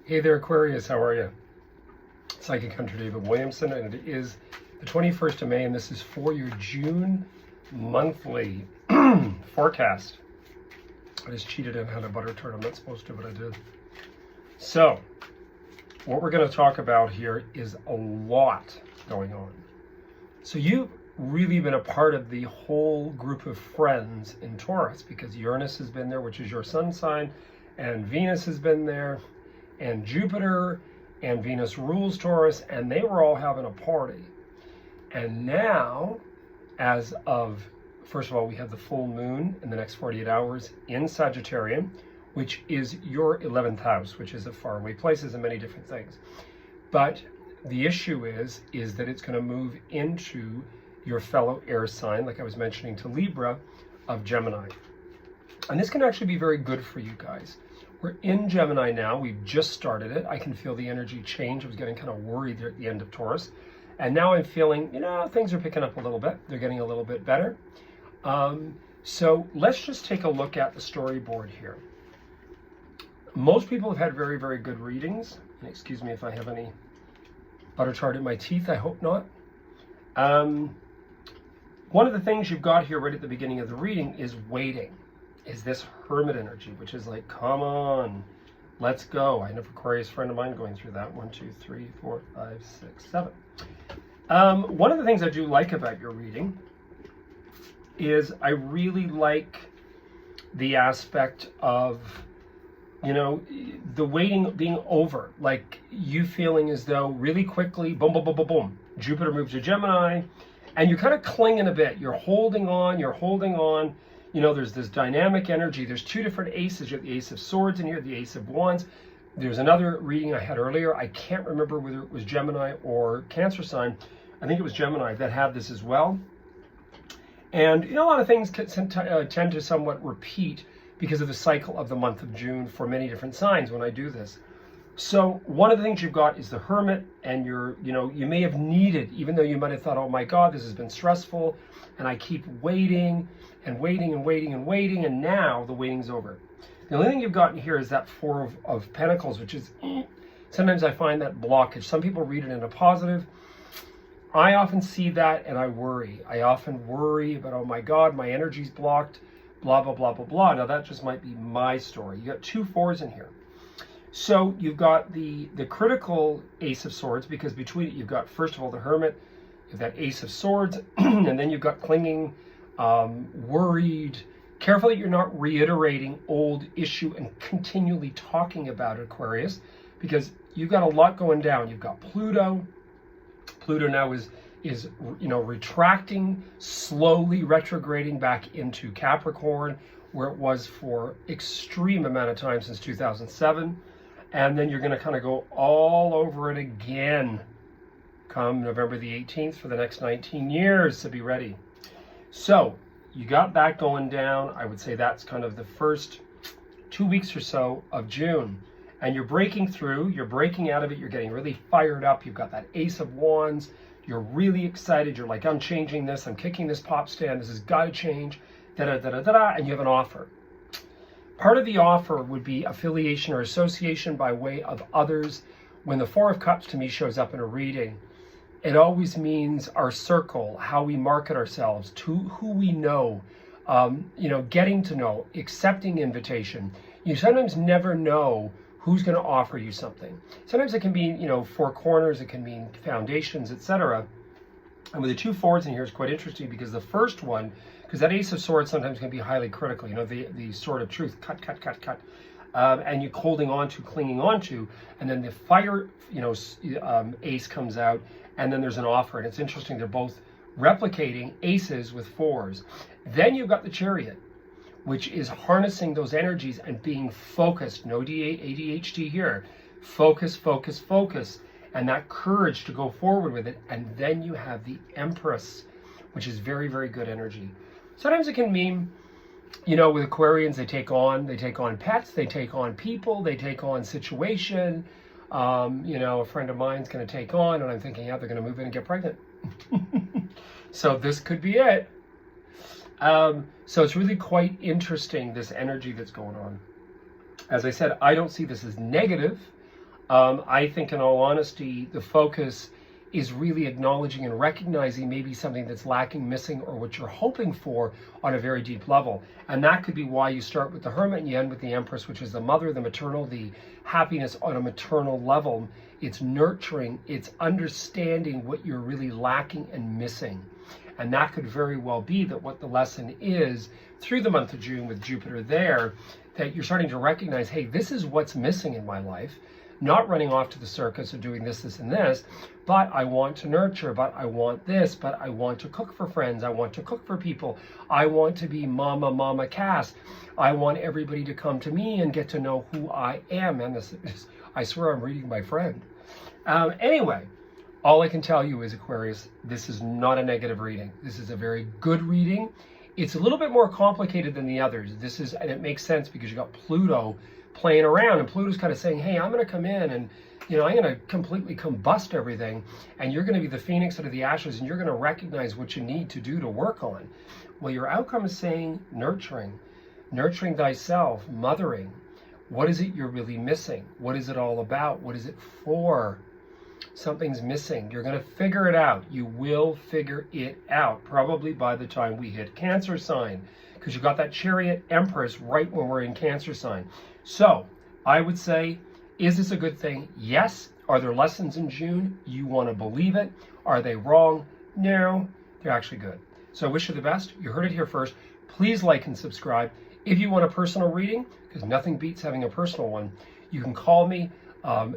Hey there, Aquarius, how are you? Psychic Hunter David Williamson, and it is the 21st of May, and this is for your June monthly forecast. I just cheated and had a butter turn. I'm not supposed to, but I did. So, what we're going to talk about here is a lot going on. So you've really been a part of the whole group of friends in Taurus, because Uranus has been there, which is your sun sign, and Venus has been there, and Jupiter, and Venus rules Taurus, and they were all having a party. And now, as of, first of all, we have the full moon in the next 48 hours in Sagittarius, which is your 11th house, which is a faraway places and many different things. But the issue is that it's going to move into your fellow air sign, like I was mentioning to Libra, of Gemini. And this can actually be very good for you guys. We're in Gemini now. We've just started it. I can feel the energy change. I was getting kind of worried there at the end of Taurus. And now I'm feeling, things are picking up a little bit. They're getting a little bit better. So let's just take a look at the storyboard here. Most people have had very, very good readings. And excuse me if I have any butter tart in my teeth. I hope not. One of the things you've got here right at the beginning of the reading is waiting. Is this hermit energy, which is like, come on, let's go. I have an Aquarius friend of mine going through that. 1, 2, 3, 4, 5, 6, 7. One of the things I do like about your reading is I really like the aspect of, the waiting being over. Like you feeling as though really quickly, boom, boom, boom, boom, boom. Jupiter moves to Gemini, and you're kind of clinging a bit. You're holding on. There's this dynamic energy. There's two different aces. You have the Ace of Swords in here, the Ace of Wands. There's another reading I had earlier. I can't remember whether it was Gemini or Cancer sign. I think it was Gemini that had this as well. And a lot of things tend to somewhat repeat because of the cycle of the month of June for many different signs when I do this. So one of the things you've got is the Hermit, and you may have needed, even though you might have thought, oh my God, this has been stressful, and I keep waiting and waiting and waiting and waiting, and now the waiting's over. The only thing you've gotten here is that Four of Pentacles, which is, sometimes I find that blockage. Some people read it in a positive. I often see that and I worry. I often worry about, oh my God, my energy's blocked, blah, blah, blah, blah, blah. Now that just might be my story. You got 2 4s in here. So you've got the critical Ace of Swords, because between it you've got, first of all, the Hermit, you've got Ace of Swords, and then you've got clinging, worried. Careful that you're not reiterating old issue and continually talking about it, Aquarius, because you've got a lot going down. You've got Pluto. Pluto now is retracting, slowly retrograding back into Capricorn, where it was for extreme amount of time since 2007. And then you're going to kind of go all over it again come November the 18th for the next 19 years, to be ready. So you got that going down. I would say that's kind of the first 2 weeks or so of June. And you're breaking through, you're breaking out of it, you're getting really fired up. You've got that Ace of Wands. You're really excited. You're like, I'm changing this. I'm kicking this pop stand. This has got to change. Da-da-da-da-da-da. And you have an offer. Part of the offer would be affiliation or association by way of others. When the Four of Cups to me shows up in a reading, it always means our circle, how we market ourselves, to who we know, getting to know, accepting invitation. You sometimes never know who's going to offer you something. Sometimes it can be, 4 corners, it can mean foundations, etc. And with the 2 4s in here, it's quite interesting because the first one, because that Ace of Swords sometimes can be highly critical, the sword of truth, cut, and you're holding on to, clinging on to, and then the fire, ace comes out, and then there's an offer, and it's interesting, they're both replicating aces with 4s. Then you've got the Chariot, which is harnessing those energies and being focused, no ADHD here, focus, and that courage to go forward with it. And then you have the Empress, which is very, very good energy. Sometimes it can mean, with Aquarians, they take on pets, they take on people, they take on situation. A friend of mine's going to take on, and I'm thinking, yeah, they're going to move in and get pregnant. So this could be it. So it's really quite interesting, this energy that's going on. As I said, I don't see this as negative. I think, in all honesty, the focus is really acknowledging and recognizing maybe something that's lacking, missing, or what you're hoping for on a very deep level. And that could be why you start with the Hermit and you end with the Empress, which is the mother, the maternal, the happiness on a maternal level. It's nurturing, it's understanding what you're really lacking and missing. And that could very well be that what the lesson is through the month of June with Jupiter there, that you're starting to recognize, hey, this is what's missing in my life. Not running off to the circus or doing this, this, and this, but I want to nurture, but I want this, but I want to cook for friends, I want to cook for people, I want to be Mama Cass, I want everybody to come to me and get to know who I am. And this is, I swear I'm reading my friend. Anyway, all I can tell you is, Aquarius, this is not a negative reading. This is a very good reading. It's a little bit more complicated than the others. This is, and it makes sense because you got Pluto playing around, and Pluto's kind of saying, hey, I'm going to come in and, I'm going to completely combust everything, and you're going to be the phoenix out of the ashes, and you're going to recognize what you need to do to work on. Well, your outcome is saying nurturing thyself, mothering. What is it you're really missing? What is it all about? What is it for? Something's missing. You're going to figure it out. You will figure it out, probably by the time we hit Cancer sign, because you got that Chariot Empress right when we're in Cancer sign. So I would say, is this a good thing? Yes. Are there lessons in June? You want to believe it. Are they wrong? No, they're actually good. So I wish you the best. You heard it here first. Please like and subscribe. If you want a personal reading, because nothing beats having a personal one, you can call me,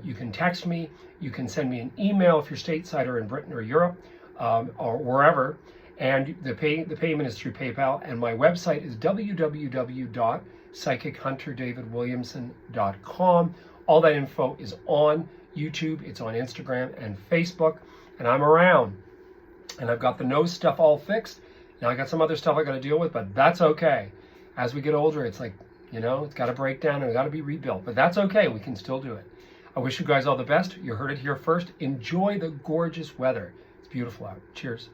you can text me, you can send me an email if you're stateside or in Britain or Europe, or wherever. And the payment is through PayPal. And my website is www.psychichunterdavidwilliamson.com. All that info is on YouTube, it's on Instagram and Facebook, and I'm around. And I've got the nose stuff all fixed. Now I got some other stuff I got to deal with, but that's okay. As we get older, it's like, it's got to break down and it's got to be rebuilt, but that's okay. We can still do it. I wish you guys all the best. You heard it here first. Enjoy the gorgeous weather. It's beautiful out. Cheers.